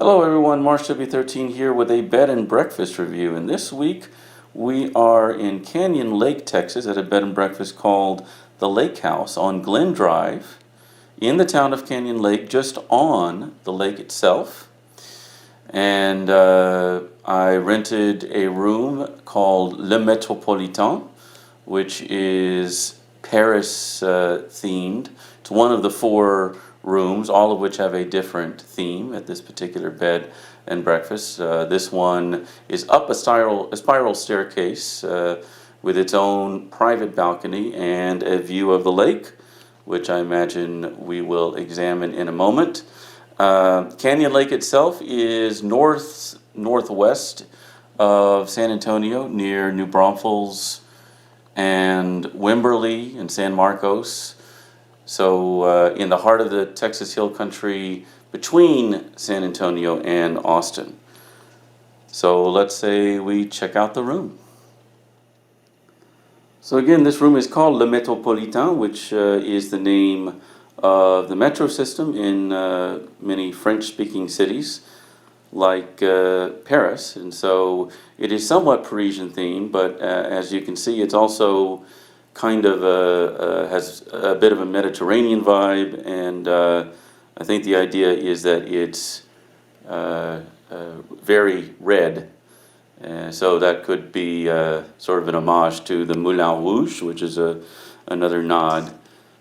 Hello everyone, MarshW13 here with a bed and breakfast review, and this week we are in Canyon Lake, Texas at a bed and breakfast called the Lake House on Glen Drive in the town of Canyon Lake, just on the lake itself. And I rented a room called Le Métropolitain, which is Paris themed. It's one of the four rooms, all of which have a different theme at this particular bed and breakfast. This one is up a spiral staircase with its own private balcony and a view of the lake, which I imagine we will examine in a moment. Canyon Lake itself is northwest of San Antonio, near New Braunfels and Wimberley and San Marcos. So in the heart of the Texas Hill Country between San Antonio and Austin. So let's say we check out the room. So again, this room is called Le Métropolitain, which is the name of the metro system in many French-speaking cities like Paris. And so it is somewhat Parisian themed, but as you can see, it's also kind of has a bit of a Mediterranean vibe, and I think the idea is that it's very red. So that could be sort of an homage to the Moulin Rouge, which is another nod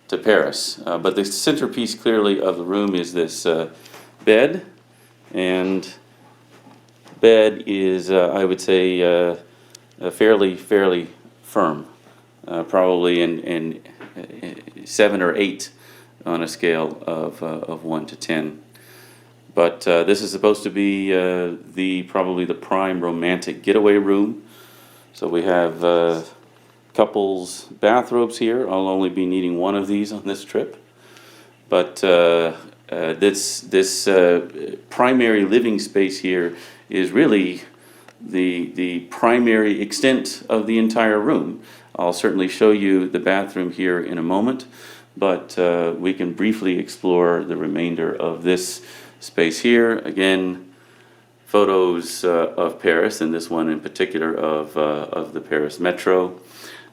to Paris. But the centerpiece clearly of the room is this bed, and bed is, I would say, fairly firm. Probably in 7 or 8 on a scale of 1 to 10. But this is supposed to be probably the prime romantic getaway room. So we have couples bathrobes here. I'll only be needing one of these on this trip. But this primary living space here is really the primary extent of the entire room. I'll certainly show you the bathroom here in a moment, but we can briefly explore the remainder of this space here. Again, photos of Paris, and this one in particular of the Paris Metro.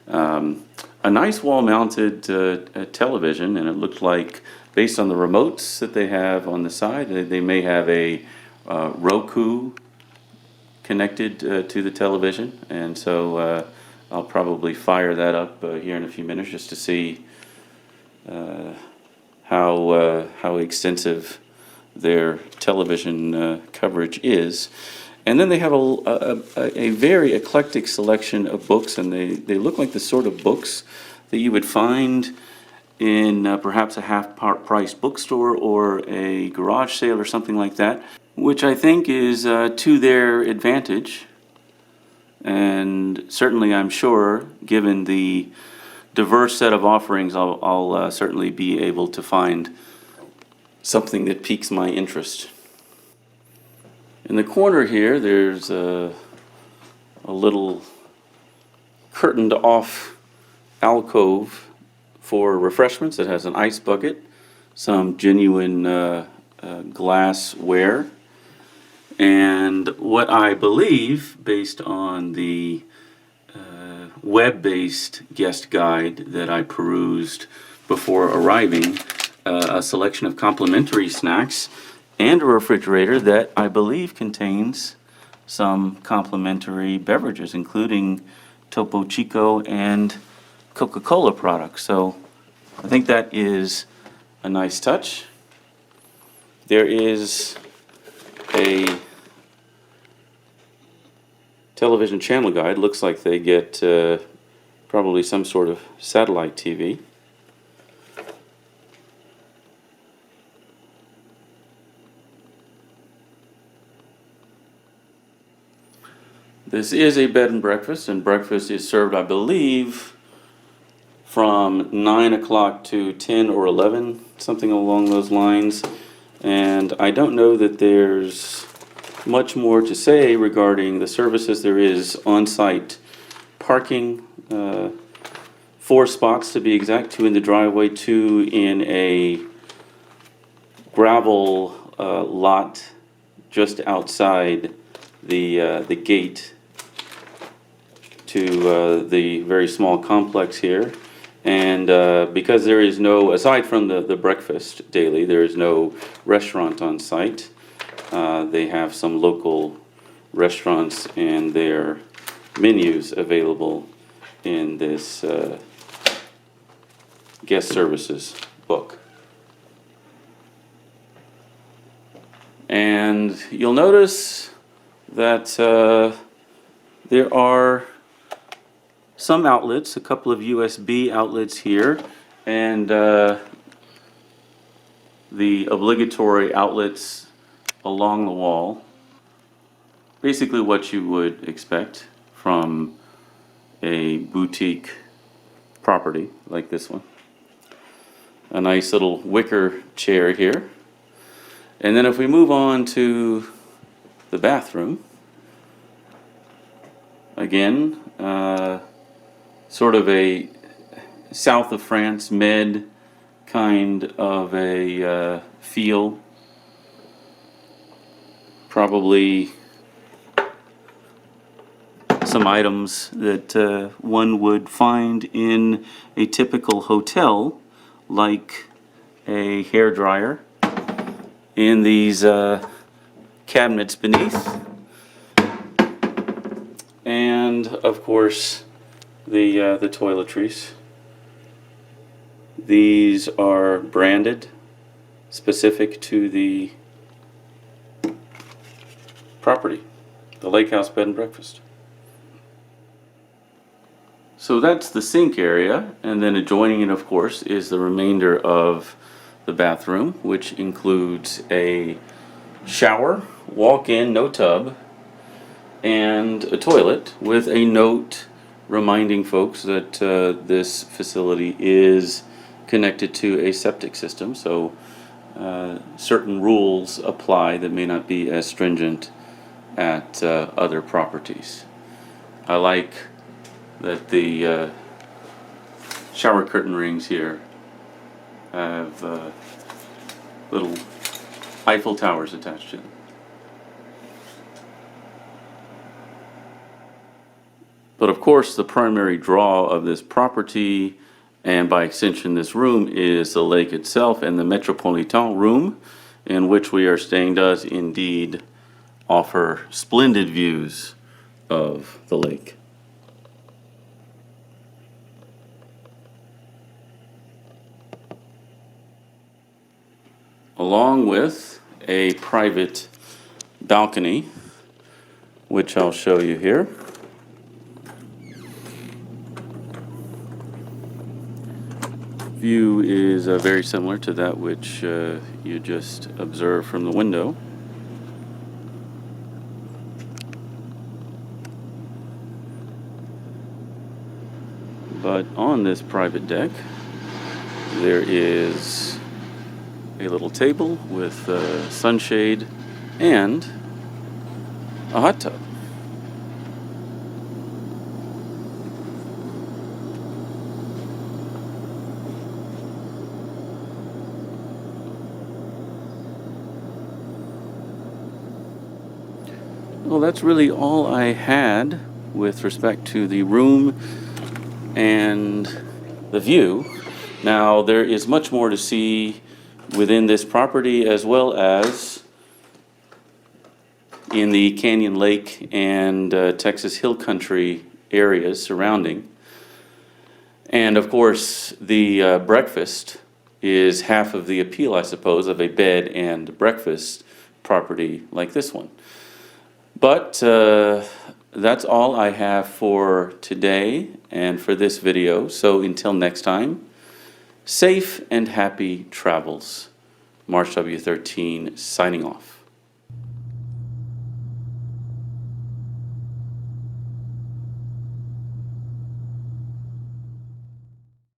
A nice wall-mounted television, and it looked like, based on the remotes that they have on the side, they may have a Roku connected to the television, and so I'll probably fire that up here in a few minutes just to see how extensive their television coverage is. And then they have a very eclectic selection of books, and they look like the sort of books that you would find in perhaps a half-price bookstore or a garage sale or something like that, which I think is to their advantage. And certainly, I'm sure, given the diverse set of offerings, I'll certainly be able to find something that piques my interest. In the corner here, there's a little curtained off alcove for refreshments. It has an ice bucket, some genuine glassware, and what I believe, based on the web-based guest guide that I perused before arriving, a selection of complimentary snacks and a refrigerator that I believe contains some complimentary beverages, including Topo Chico and Coca-Cola products. So I think that is a nice touch. There is a television channel guide. Looks like they get probably some sort of satellite TV. This is a bed and breakfast is served, I believe, from 9 o'clock to 10 or 11, something along those lines. And I don't know that there's much more to say regarding the services. There is on-site parking, 4 spots to be exact, 2 in the driveway, 2 in a gravel lot just outside the gate to the very small complex here. And because there is no, aside from the breakfast daily, there is no restaurant on site. They have some local restaurants and their menus available in this guest services book. And you'll notice that there are some outlets, a couple of USB outlets here, and the obligatory outlets along the wall. Basically what you would expect from a boutique property like this one. A nice little wicker chair here. And then if we move on to the bathroom, again, sort of a south of France med kind of a feel. Probably some items that one would find in a typical hotel, like a hairdryer in these cabinets beneath, and of course the toiletries. These are branded specific to the property, the Lake House Bed and Breakfast. So that's the sink area, and then adjoining it, of course, is the remainder of the bathroom, which includes a shower, walk-in, no tub, and a toilet with a note reminding folks that this facility is connected to a septic system, so certain rules apply that may not be as stringent at other properties. I like that the shower curtain rings here have little Eiffel Towers attached to them. But of course, the primary draw of this property, and by extension this room, is the lake itself, and the Métropolitain room in which we are staying does indeed offer splendid views of the lake. Along with a private balcony, which I'll show you here. View is very similar to that which you just observed from the window. But on this private deck, there is a little table with sunshade and a hot tub. Well, that's really all I had with respect to the room and the view. Now, there is much more to see within this property, as well as in the Canyon Lake and Texas Hill Country areas surrounding. And of course, the breakfast is half of the appeal, I suppose, of a bed and breakfast property like this one. But that's all I have for today and for this video. So until next time, safe and happy travels. March W13 signing off.